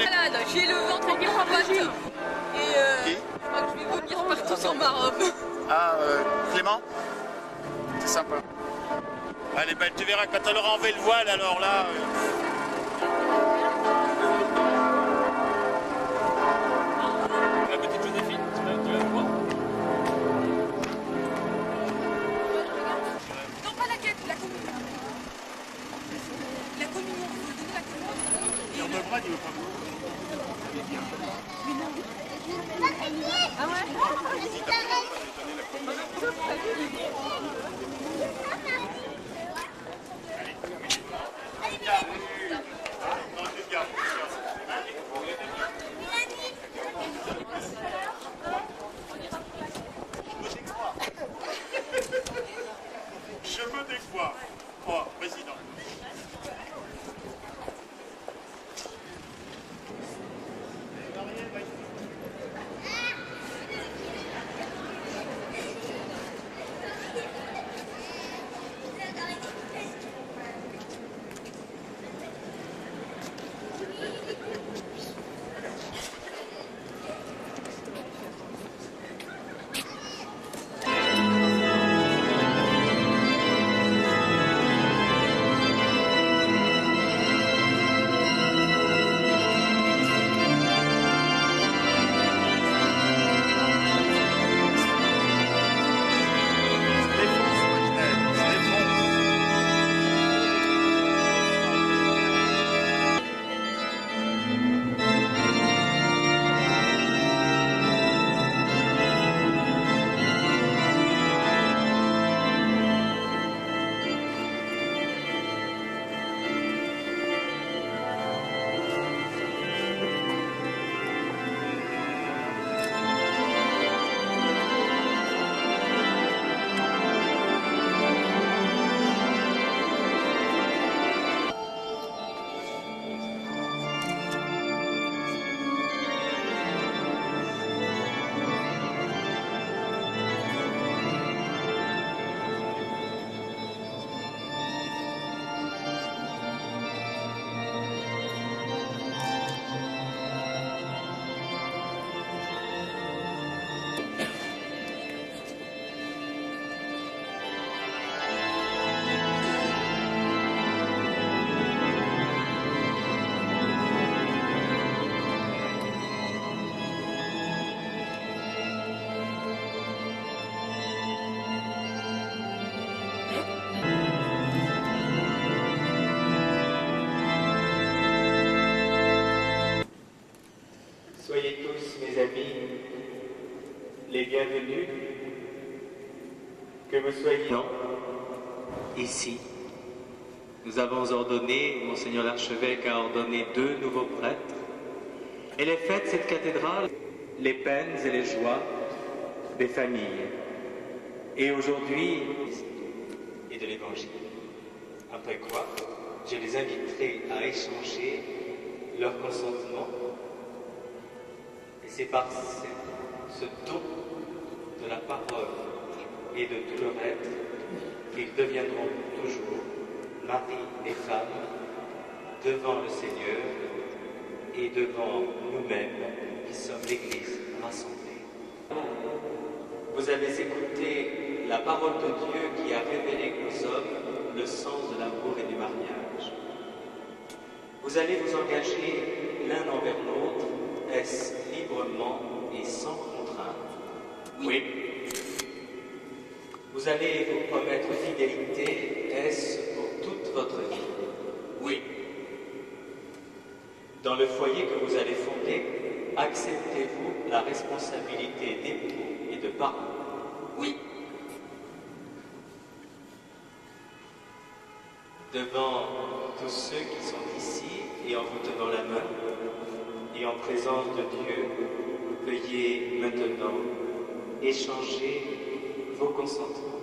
malade, j'ai le ventre en cravate. Et je crois que je vais vomir partout sur ma robe. Ah, Clément, c'est sympa. Elle est belle, tu verras quand elle aura enlevé le voile, alors là... La petite Joséphine, tu vas le voir? Non, pas la quête, la communion. La communion, il faut donner la communion. Et on me le bras, il veut pas. Ah ouais? Je me défouais. Oh, président. Soyez tous, mes amis, les bienvenus, que vous soyez ici. Nous avons ordonné, Monseigneur l'Archevêque a ordonné 2 nouveaux prêtres. Elle est faite, cette cathédrale, les peines et les joies des familles. Et aujourd'hui, et de l'Évangile. Après quoi, je les inviterai à échanger leur consentement. Et c'est par ce don de la parole et de tout leur être qu'ils deviendront toujours mari et femme devant le Seigneur et devant nous-mêmes qui sommes l'Église rassemblée. Vous avez écouté la parole de Dieu qui a révélé aux hommes le sens de l'amour et du mariage. Vous allez vous engager l'un envers l'autre, est-ce librement et sans contrainte? Oui. Vous allez vous promettre fidélité, est-ce pour toute votre vie? Oui. Dans le foyer que vous allez fonder, acceptez-vous la responsabilité d'époux et de parents? Oui. Devant tous ceux qui sont ici et en vous tenant la main et en présence de Dieu, veuillez maintenant échanger vos consentements.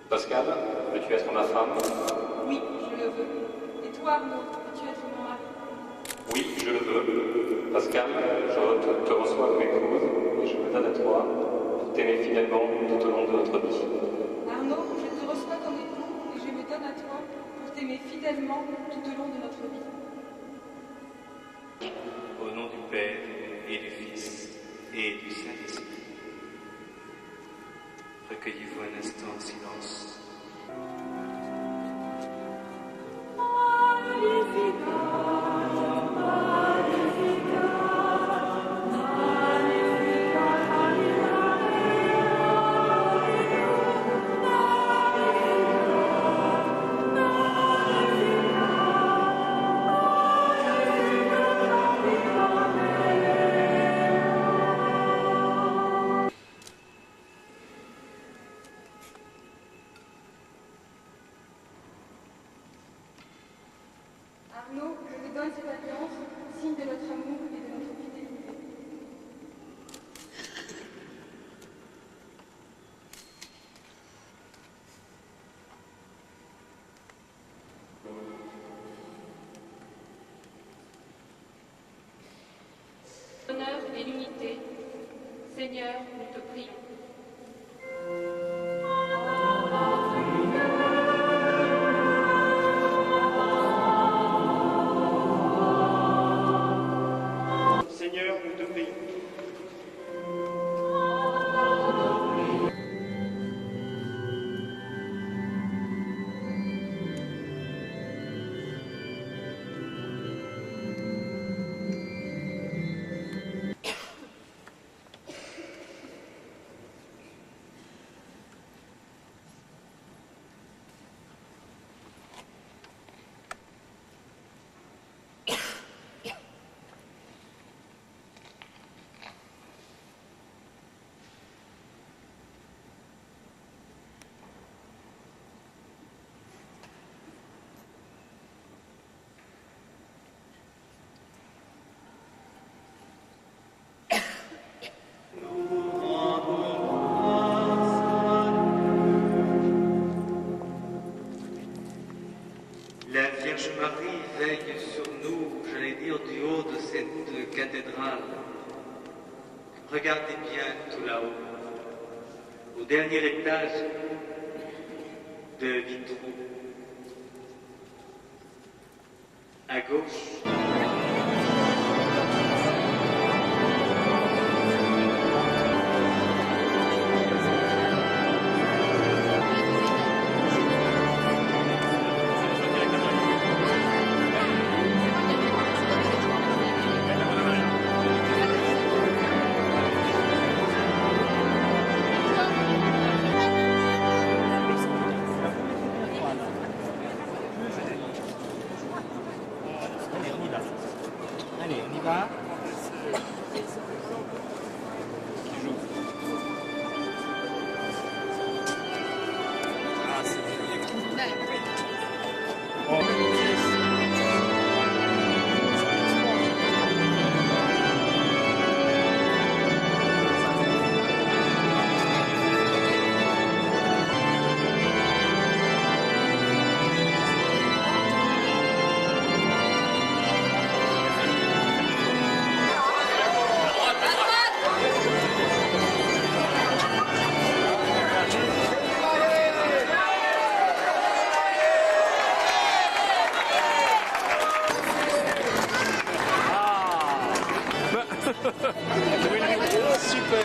Pascal, veux-tu être ma femme? Oui, je le veux. Et toi, Arnaud, veux-tu être mon mari? Oui, je le veux. Pascal, je te reçois comme épouse et je me donne à toi pour t'aimer fidèlement tout au long de notre vie. Arnaud, je te reçois comme époux et je me donne à toi pour t'aimer fidèlement tout au long de notre vie. Père et du Fils et du Saint-Esprit. Recueillez-vous un instant en silence. Arnaud, je te donne cette alliance, signe de notre amour et de notre fidélité. L'honneur et l'unité, Seigneur, nous te prions. Seigneur, nous te prions. La Vierge Marie veille sur nous, j'allais dire, du haut de cette cathédrale. Regardez bien tout là-haut, au dernier étage de vitraux. À gauche, Allez, on y va. Super.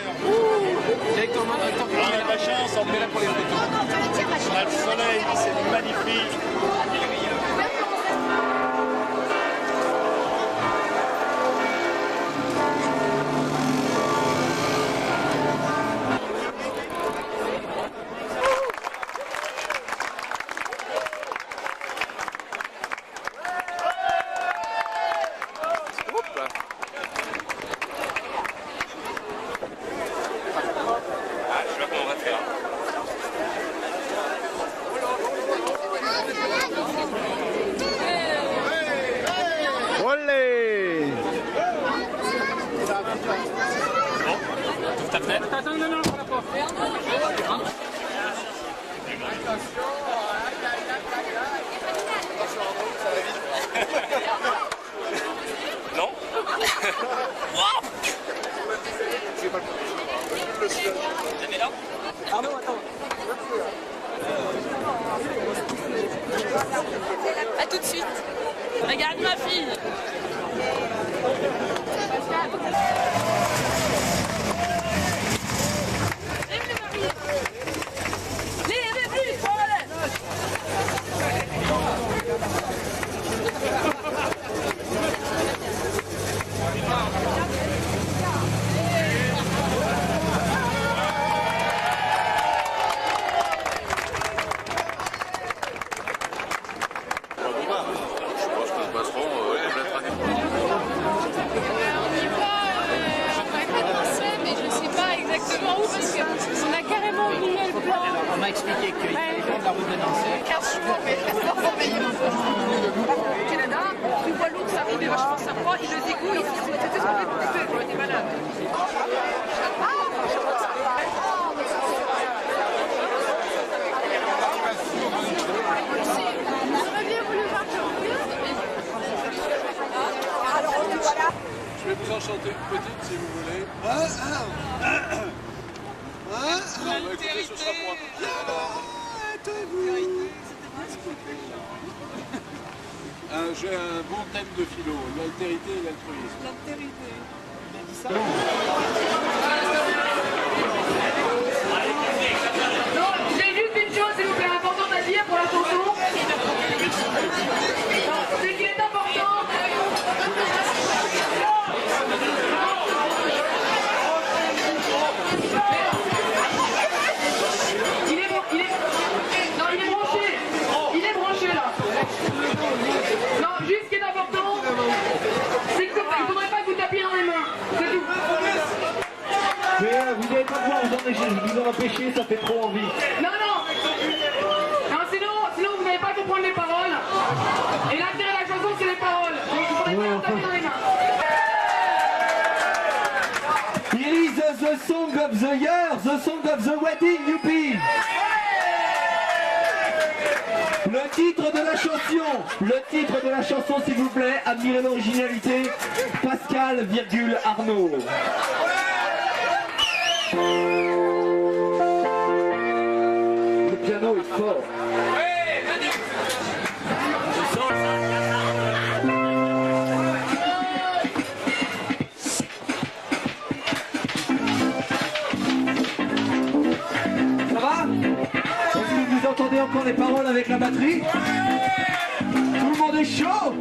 Directement dans le temps. On a de la chance, on est là pour les photos. On a le soleil, c'est magnifique. Non. A tout de suite. Regarde ma fille. Pascal. m'a expliqué qu'il y a des gens de la route de Nancy. 15 jours, mais au Canada, tu vois l'ours arriver vachement sympa, il le dégoûte, c'était ce qu'on fait pour couper, quoi, t'es malade. Je vais vous en chanter une petite si vous voulez. Non, écoutez, ce sera pour j'ai un bon thème de philo, l'altérité et l'altruisme. L'altérité. Non, j'ai juste une chose, s'il vous plaît, importante à dire pour la chanson. C'est qu'il est important. Il est branché là. Non, juste ce qui est important, c'est qu'il ne faudrait pas que vous tapiez dans les mains. C'est tout. Vous n'allez pas pouvoir vous en empêcher, ça fait trop envie. Non, sinon vous n'allez pas comprendre les paroles. Et l'intérêt de la chanson, c'est les paroles. Donc il faudrait pas vous taper dans les mains. Here is the song of the year, the song of the wedding, youpi. Le titre de la chanson, s'il vous plaît, admirez l'originalité, Pascal, Arnaud. Le piano est fort. Ça va? Est-ce que vous entendez encore les paroles avec la batterie? Tout le monde est chaud?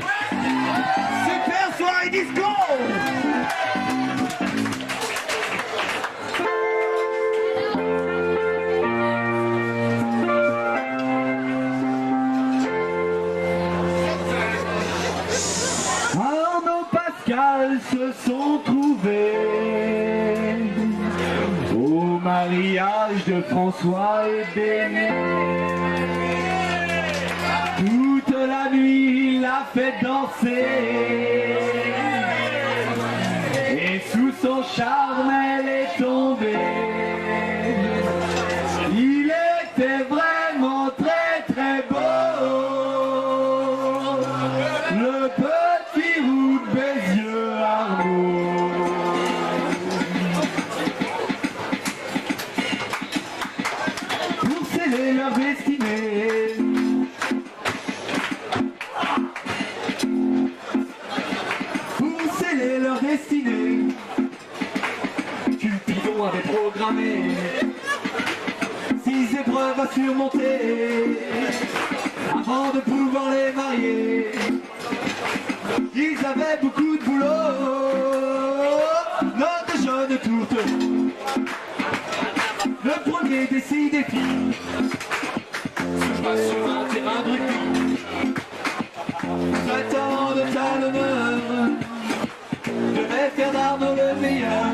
Super soirée disco! Arnaud Pascal se sont trouvés au mariage de François et Béné. Toute la nuit il a fait danser et sous son charme elle est tombée. Il était vraiment très très beau, le petit roux de Bézieux Arnaud. Pour sceller leur destinée, pour sceller leur destinée, Cupidon avait programmé 6 épreuves à surmonter avant de pouvoir les marier. Ils avaient beaucoup de boulot, notre jeune tourtereau. Le premier des 6 défis se passe sur un terrain de rugby. Traitant de talonneur devait faire d'Arnaud le meilleur.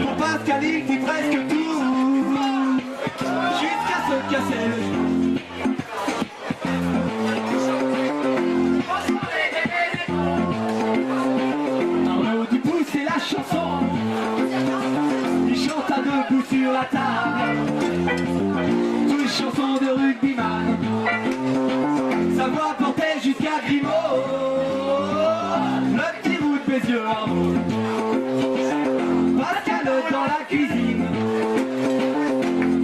Pour Pascal il fit presque tout, jusqu'à se casser le genou. Arnaud du pouce c'est la chanson, il chante à debout sur la table, toutes chansons de rugbyman. Sa voix portait jusqu'à Grimaud, le petit roux de Bézieux Arnaud. Pascal dans la cuisine,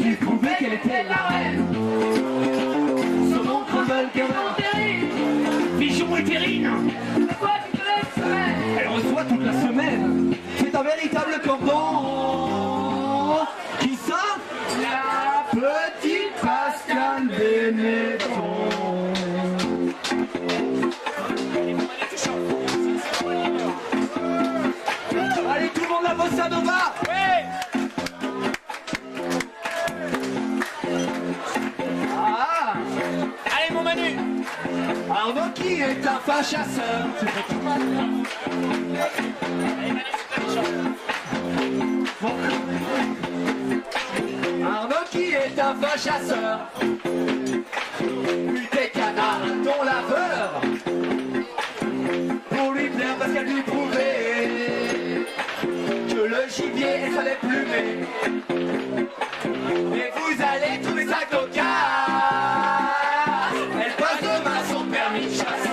il trouvait qu'elle était la reine. Son nom crumble gamin, Bichon et Terrine. Elle reçoit toute la semaine. C'est un véritable cordon. Qui ça? La petite Pascal Benetton. Allez tout le monde la bossa nova. Ah. Allez mon Manu. Arnaud qui est un fin chasseur. Arnaud qui est est un fin chasseur. Lui des canards, ton laveur. Pour lui plaire parce qu'elle lui prouvait que le gibier elle savait plumer. Et vous allez trouver ça cocasse. Elle passe demain son permis de chasse.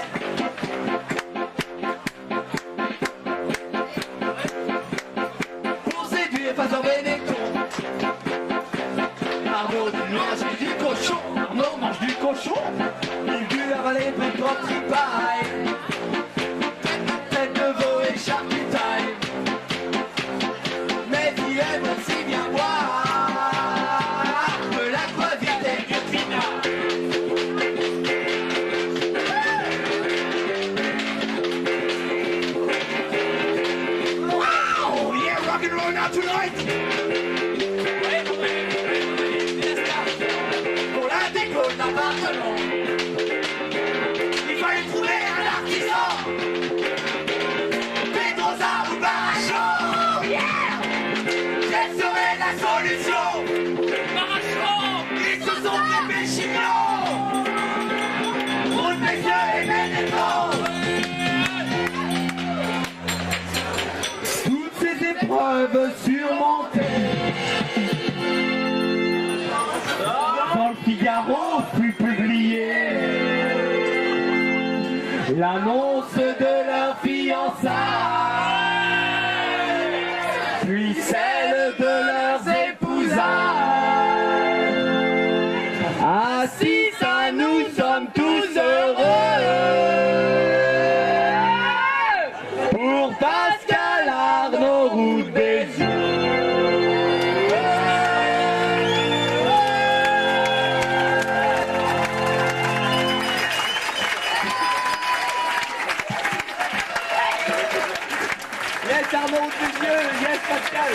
Pour séduire, pas en Benetton. Arnaud mange du cochon. Arnaud mange du cochon. Il dut avaler plus de 30 tripailles. Tête de veau et charcutaille. Mais il aime aussi bien boire que l'aquavite et du pinard. Wow, yeah, rock and roll now tonight. Pour la déco de l'appartement, il fallait trouver un artisan. Pedrosa ou Barachon, yeah. Quelle serait la solution? Barachon, ils se sont fait péchignons. Route messieurs et Benetton. Toutes ces épreuves surmontées, dans le Figaro fut publiée l'annonce de leur fiançailles, puis celle de leurs épousailles. Assis à nous sommes tous heureux pour Pascal Arnaud Route des Yes, Arnaud Route des yeux, yes Pascal.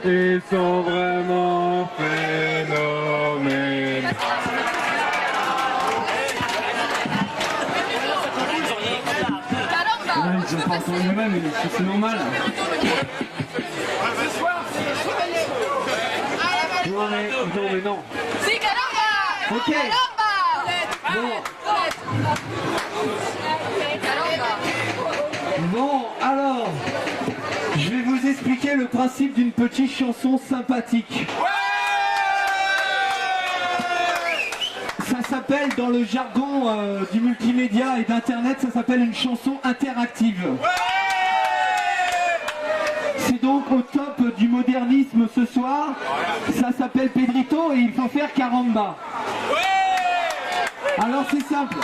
Ils sont vraiment phénoménaux. Ils ont pas entendu eux-mêmes, mais c'est normal. Non mais non. Si, caramba! Ok. Bon, alors, je vais vous expliquer le principe d'une petite chanson sympathique. Ça s'appelle, dans le jargon du multimédia et d'internet, ça s'appelle une chanson interactive. C'est donc au top du modernisme ce soir. Ça s'appelle Pedrito et il faut faire caramba. Alors c'est simple.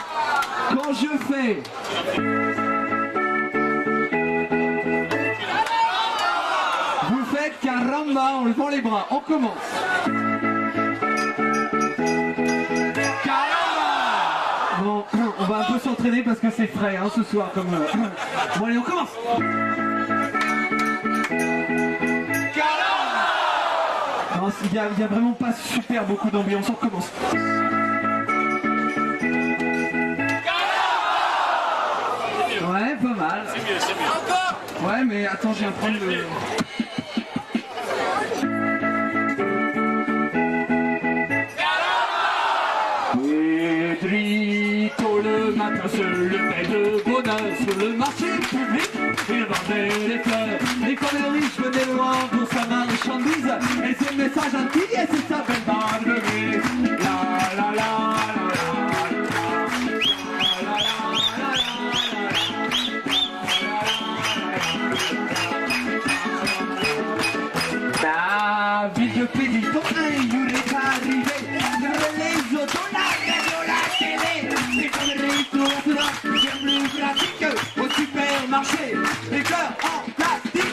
Quand je fais... Vous faites caramba en levant les bras. On commence. Bon, on va un peu s'entraîner parce que c'est frais hein, ce soir. Bon allez, on commence. Il n'y a vraiment pas super beaucoup d'ambiance, on recommence. Ouais, pas mal. C'est mieux, c'est mieux. Encore. Ouais, mais attends, je viens prendre le... Pedrito le matin se levait de bonheur sur le marché public. Il vendait les fleurs, et quand les riches venaient loin pour sa marchandise, et son message intimidé, c'est sa belle Marguerite. La la la la David de Pedrito, un jour est arrivé, les autos, la radio, la télé, c'est comme les restaurants, bien plus pratique au supermarché, les cœurs en plastique.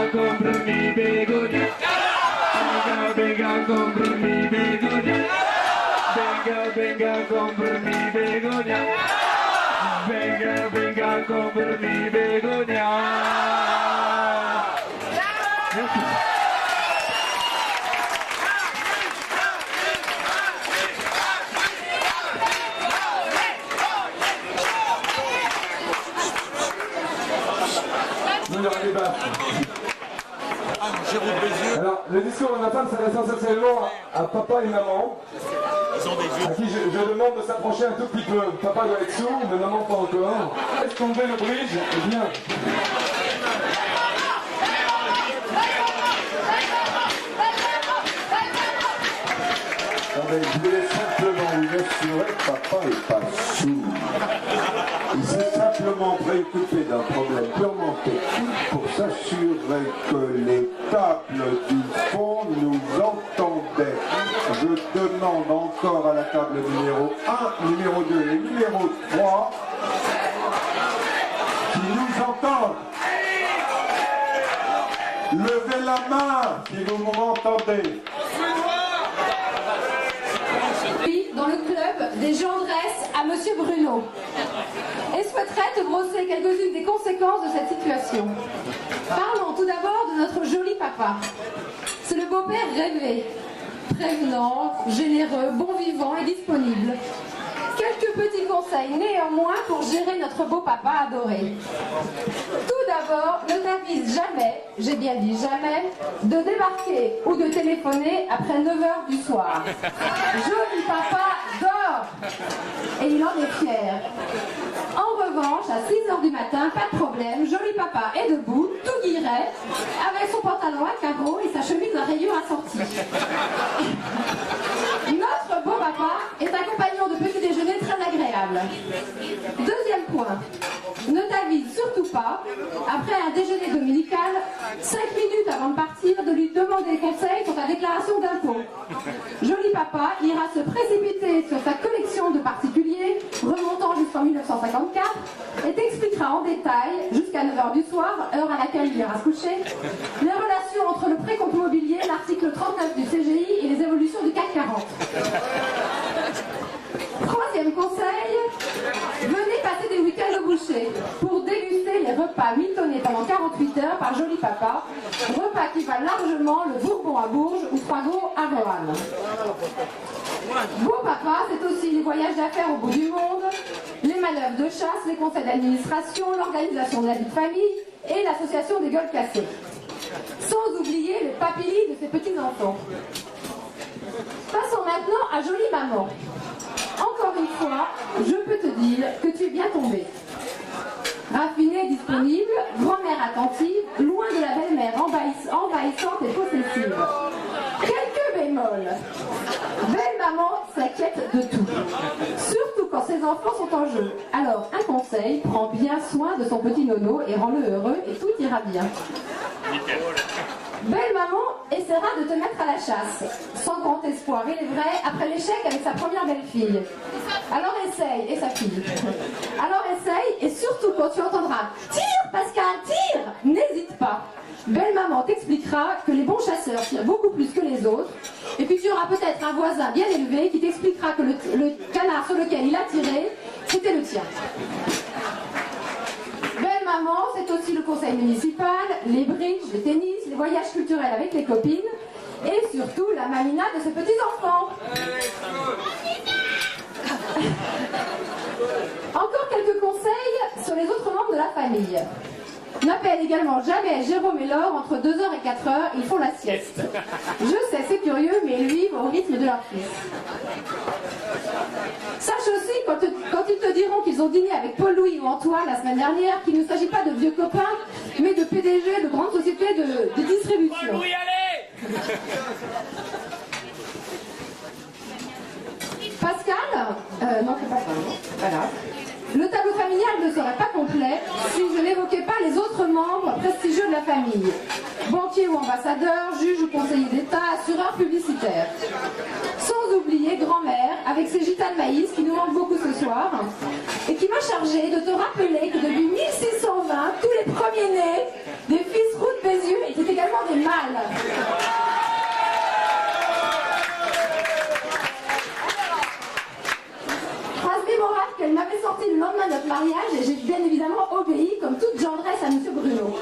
a comprar mi begonia. Venga, venga a comprar mi begonia. Venga, venga a comprar mi begonia. Venga, venga a comprar mi begonia. Merci. Alors, le discours de ma femme s'adresse essentiellement à papa et maman, à qui je demande de s'approcher un tout petit peu. Papa doit être sourd, mais maman pas encore. Est-ce qu'on met le bridge? Eh bien. Je voulais simplement vous assurer que papa n'est pas sourd. Il s'est simplement préoccupé d'un problème purement technique pour s'assurer que les tables du fond nous entendaient. Je demande encore à la table numéro 1, numéro 2 et numéro 3 qui nous entendent. Levez la main si vous m'entendez. Dans le club des gendresses à Monsieur Bruno et souhaiterait te brosser quelques-unes des conséquences de cette situation. Parlons tout d'abord de notre joli papa. C'est le beau-père rêvé, prévenant, généreux, bon vivant et disponible. Quelques petits conseils néanmoins pour gérer notre beau papa adoré. Tout d'abord, ne t'avise jamais, j'ai bien dit jamais, de débarquer ou de téléphoner après 9h du soir. Joli papa dort et il en est fier. En revanche, à 6h du matin, pas de problème, joli papa est debout, tout guilleret, avec son pantalon à carreaux et sa chemise à rayures assortie. Notre beau papa est un compagnon de petit déjeuner très agréable. Deuxième point, ne t'avise surtout pas, après un déjeuner dominical, 5 minutes avant de partir, de lui demander conseil sur ta déclaration d'impôt. Joli papa ira se précipiter sur sa collection de particuliers, remontant jusqu'en 1954, et t'expliquera en détail, jusqu'à 9h du soir, heure à laquelle il ira se coucher, les relations entre le précompte mobilier, l'article 39 du CGI et les évolutions du CAC 40. Troisième conseil, venez passer des week-ends au boucher pour déguster les repas mitonnés pendant 48 heures par joli papa, repas qui valent largement le Bourbon à Bourges ou Froidot à Roanne. Beau papa, c'est aussi les voyages d'affaires au bout du monde, les manœuvres de chasse, les conseils d'administration, l'organisation de la vie de famille et l'association des gueules cassées. Sans oublier le papillis de ses petits-enfants. Passons maintenant à jolie maman. Encore une fois, je peux te dire que tu es bien tombée. Raffinée, disponible, grand-mère attentive, loin de la belle-mère envahissante et possessive. Quelques bémols. Belle maman s'inquiète de tout, surtout quand ses enfants sont en jeu. Alors, un conseil, prends bien soin de son petit nono et rends-le heureux et tout ira bien. Belle maman essaiera de te mettre à la chasse, sans grand espoir, il est vrai, après l'échec avec sa première belle-fille. Alors essaye, et sa fille. Alors essaye, et surtout quand tu entendras « Tire, Pascal, tire !» n'hésite pas. Belle maman t'expliquera que les bons chasseurs tirent beaucoup plus que les autres, et puis tu auras peut-être un voisin bien élevé qui t'expliquera que le canard sur lequel il a tiré, c'était le tien. Belle maman, c'est aussi le conseil municipal, les bridges, les tennis, les voyages culturels avec les copines et surtout la mamina de ses petits-enfants. Encore quelques conseils sur les autres membres de la famille. N'appelle également jamais Jérôme et Laure entre 2h et 4h, ils font la sieste. Je sais, c'est curieux, mais ils vivent au rythme de leur fils. Sache aussi, quand ils te diront qu'ils ont dîné avec Paul-Louis ou Antoine la semaine dernière, qu'il ne s'agit pas de vieux copains, mais de PDG de grandes sociétés de distribution. Paul-Louis, allez! Pascal, non, c'est pas ça, voilà. Le tableau familial ne serait pas complet si je n'évoquais pas les autres membres prestigieux de la famille. Banquier ou ambassadeur, juge ou conseiller d'État, assureur publicitaire. Sans oublier grand-mère, avec ses gitanes maïs qui nous manquent beaucoup ce soir, et qui m'a chargé de te rappeler que depuis 1620, tous les premiers-nés des fils routes Bézieux étaient également des mâles. Phrase mémorable qu'elle m'avait sortie le lendemain de notre mariage et j'ai bien évidemment obéi comme toute gendresse à M. Bruno.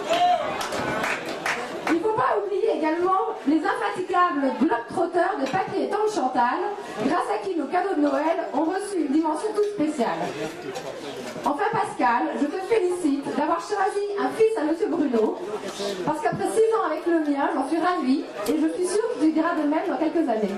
Il ne faut pas oublier également les infatigables globetrotters de Paquet et Tante Chantal, grâce à qui nos cadeaux de Noël ont reçu une dimension toute spéciale. Enfin Pascal, je te félicite d'avoir choisi un fils à M. Bruno, parce qu'après 6 ans avec le mien, j'en suis ravie et je suis sûre que tu diras de même dans quelques années.